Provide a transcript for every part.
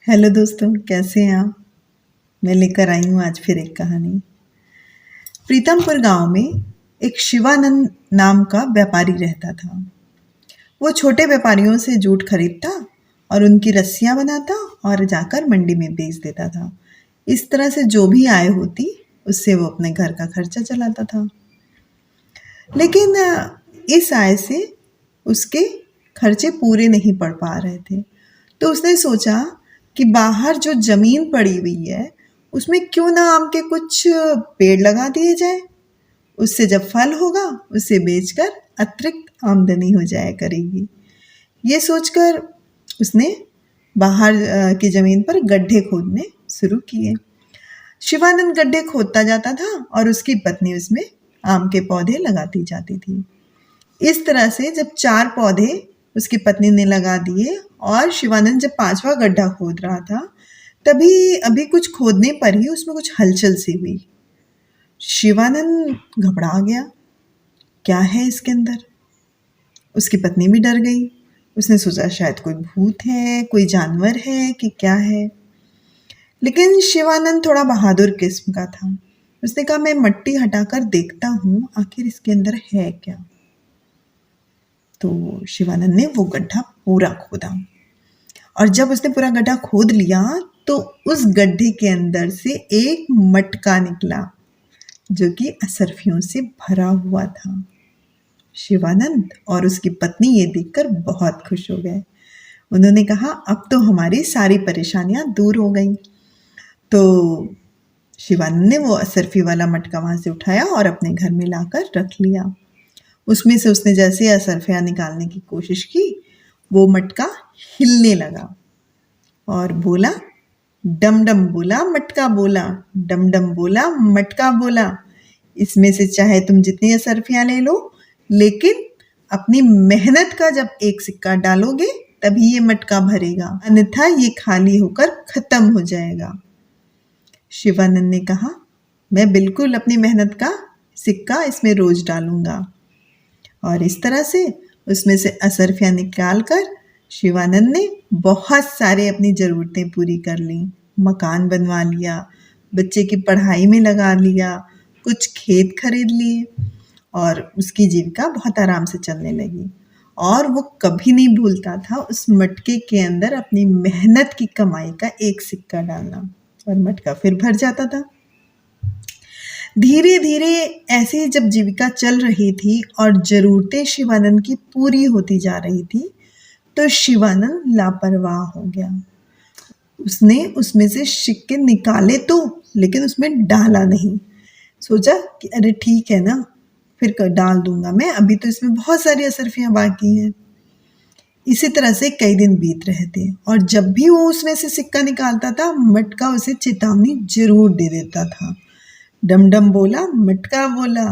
Hello दोस्तों, कैसे हैं आप। मैं लेकर आई हूँ आज फिर एक कहानी। प्रीतमपुर गांव में एक शिवानंद नाम का व्यापारी रहता था। वो छोटे व्यापारियों से जूट खरीदता और उनकी रस्सियाँ बनाता और जाकर मंडी में बेच देता था। इस तरह से जो भी आय होती उससे वो अपने घर का खर्चा चलाता था। लेकिन इस आय से उसके खर्चे पूरे नहीं पड़ पा रहे थे। तो उसने सोचा कि बाहर जो ज़मीन पड़ी हुई है उसमें क्यों ना आम के कुछ पेड़ लगा दिए जाए। उससे जब फल होगा उसे बेचकर अतिरिक्त आमदनी हो जाया करेगी। ये सोचकर उसने बाहर की ज़मीन पर गड्ढे खोदने शुरू किए। शिवानंद गड्ढे खोदता जाता था और उसकी पत्नी उसमें आम के पौधे लगाती जाती थी। इस तरह से जब 4 पौधे उसकी पत्नी ने लगा दिए और शिवानंद जब 5वां गड्ढा खोद रहा था, तभी अभी कुछ खोदने पर ही उसमें कुछ हलचल सी हुई। शिवानंद घबरा गया, क्या है इसके अंदर? उसकी पत्नी भी डर गई। उसने सोचा शायद कोई भूत है, कोई जानवर है कि क्या है। लेकिन शिवानंद थोड़ा बहादुर किस्म का था। उसने कहा मैं मिट्टी हटाकर देखता हूँ आखिर इसके अंदर है क्या। तो शिवानंद ने वो गड्ढा पूरा खोदा और जब उसने पूरा गड्ढा खोद लिया तो उस गड्ढे के अंदर से एक मटका निकला जो कि असरफियों से भरा हुआ था। शिवानंद और उसकी पत्नी ये देखकर बहुत खुश हो गए। उन्होंने कहा अब तो हमारी सारी परेशानियां दूर हो गई। तो शिवानंद ने वो असरफी वाला मटका वहां से उठाया और अपने घर में लाकर रख लिया। उसमें से उसने जैसे असरफियाँ निकालने की कोशिश की, वो मटका हिलने लगा और बोला, डम डम बोला मटका बोला, डम डम बोला मटका बोला, इसमें से चाहे तुम जितनी असरफियाँ ले लो, लेकिन अपनी मेहनत का जब एक सिक्का डालोगे तभी ये मटका भरेगा, अन्यथा ये खाली होकर खत्म हो जाएगा। शिवानंद ने कहा मैं बिल्कुल अपनी मेहनत का सिक्का इसमें रोज डालूंगा। और इस तरह से उसमें से असरफियाँ निकाल कर शिवानंद ने बहुत सारे अपनी ज़रूरतें पूरी कर लीं। मकान बनवा लिया, बच्चे की पढ़ाई में लगा लिया, कुछ खेत खरीद लिए और उसकी जीविका बहुत आराम से चलने लगी। और वो कभी नहीं भूलता था उस मटके के अंदर अपनी मेहनत की कमाई का एक सिक्का डालना, और मटका फिर भर जाता था। धीरे धीरे ऐसे ही जब जीविका चल रही थी और ज़रूरतें शिवानंद की पूरी होती जा रही थी, तो शिवानंद लापरवाह हो गया। उसने उसमें से सिक्के निकाले तो, लेकिन उसमें डाला नहीं। सोचा कि अरे ठीक है ना, फिर डाल दूंगा मैं, अभी तो इसमें बहुत सारी असरफियाँ बाकी हैं। इसी तरह से कई दिन बीत रहे थे और जब भी वो उसमें से सिक्का निकालता था, मटका उसे चेतावनी जरूर दे देता था। डम डम बोला मटका बोला,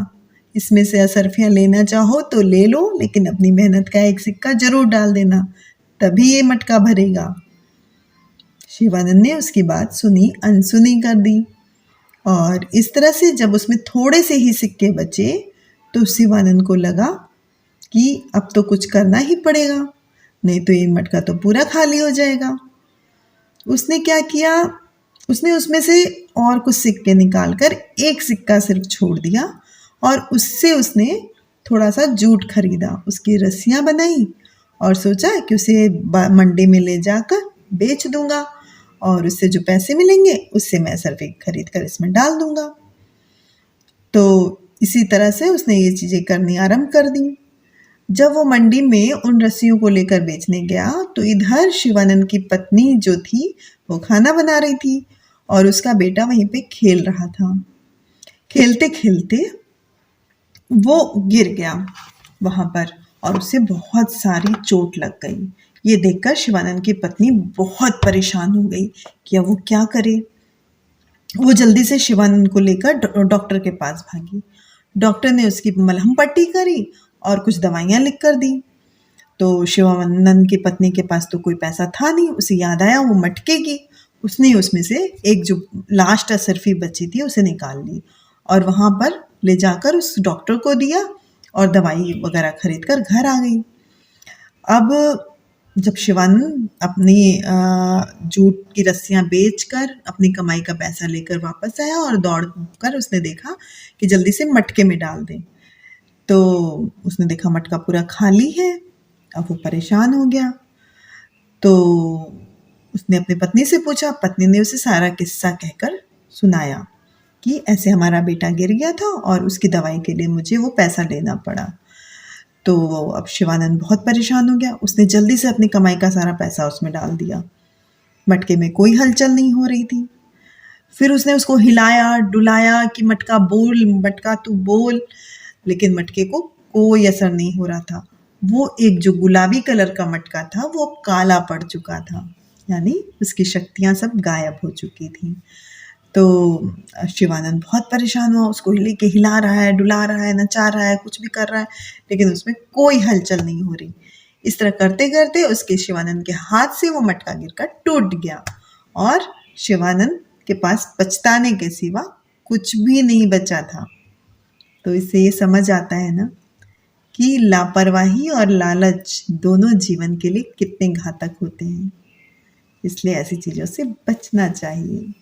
इसमें से असरफियाँ लेना चाहो तो ले लो, लेकिन अपनी मेहनत का एक सिक्का जरूर डाल देना, तभी ये मटका भरेगा। शिवानंद ने उसकी बात सुनी अनसुनी कर दी और इस तरह से जब उसमें थोड़े से ही सिक्के बचे तो शिवानंद को लगा कि अब तो कुछ करना ही पड़ेगा, नहीं तो ये मटका तो पूरा खाली हो जाएगा। उसने क्या किया, उसने उसमें से और कुछ सिक्के निकालकर एक सिक्का सिर्फ छोड़ दिया और उससे उसने थोड़ा सा जूट खरीदा, उसकी रस्सियाँ बनाई और सोचा कि उसे मंडी में ले जाकर बेच दूंगा और उससे जो पैसे मिलेंगे उससे मैं सर्फी खरीद कर इसमें डाल दूंगा। तो इसी तरह से उसने ये चीज़ें करनी आरंभ कर दी। जब वो मंडी में उन रस्सियों को लेकर बेचने गया तो इधर शिवानंद की पत्नी जो थी वो खाना बना रही थी और उसका बेटा वहीं पे खेल रहा था। खेलते खेलते वो गिर गया वहां पर और उसे बहुत सारी चोट लग गई। ये देखकर शिवानंद की पत्नी बहुत परेशान हो गई कि अब वो क्या करे। वो जल्दी से शिवानंद को लेकर डॉक्टर के पास भागी। डॉक्टर ने उसकी मलहम पट्टी करी और कुछ दवाइयाँ लिख कर दी। तो शिवानंद की पत्नी के पास तो कोई पैसा था नहीं, उसे याद आया वो मटके की। उसने उसमें से एक जो लास्ट असरफी बची थी उसे निकाल ली और वहाँ पर ले जाकर उस डॉक्टर को दिया और दवाई वगैरह खरीद कर घर आ गई। अब जब शिवानंद अपनी जूट की रस्सियाँ बेचकर अपनी कमाई का पैसा लेकर वापस आया और दौड़ कर उसने देखा कि जल्दी से मटके में डाल दें। तो उसने देखा मटका पूरा खाली है। अब वो परेशान हो गया। तो उसने अपनी पत्नी से पूछा। पत्नी ने उसे सारा किस्सा कहकर सुनाया कि ऐसे हमारा बेटा गिर गया था और उसकी दवाई के लिए मुझे वो पैसा लेना पड़ा। तो अब शिवानंद बहुत परेशान हो गया। उसने जल्दी से अपनी कमाई का सारा पैसा उसमें डाल दिया। मटके में कोई हलचल नहीं हो रही थी। फिर उसने उसको हिलाया डुलाया कि मटका बोल, मटका तू बोल, लेकिन मटके को कोई असर नहीं हो रहा था। वो एक जो गुलाबी कलर का मटका था वो अब काला पड़ चुका था, यानी उसकी शक्तियाँ सब गायब हो चुकी थी। तो शिवानंद बहुत परेशान हुआ। उसको लेके हिला रहा है, डुला रहा है, नचा रहा है, कुछ भी कर रहा है, लेकिन उसमें कोई हलचल नहीं हो रही। इस तरह करते करते उसके शिवानंद के हाथ से वो मटका गिरकर टूट गया और शिवानंद के पास पछताने के सिवा कुछ भी नहीं बचा था। तो इससे ये समझ आता है ना कि लापरवाही और लालच दोनों जीवन के लिए कितने घातक होते हैं। इसलिए ऐसी चीज़ों से बचना चाहिए।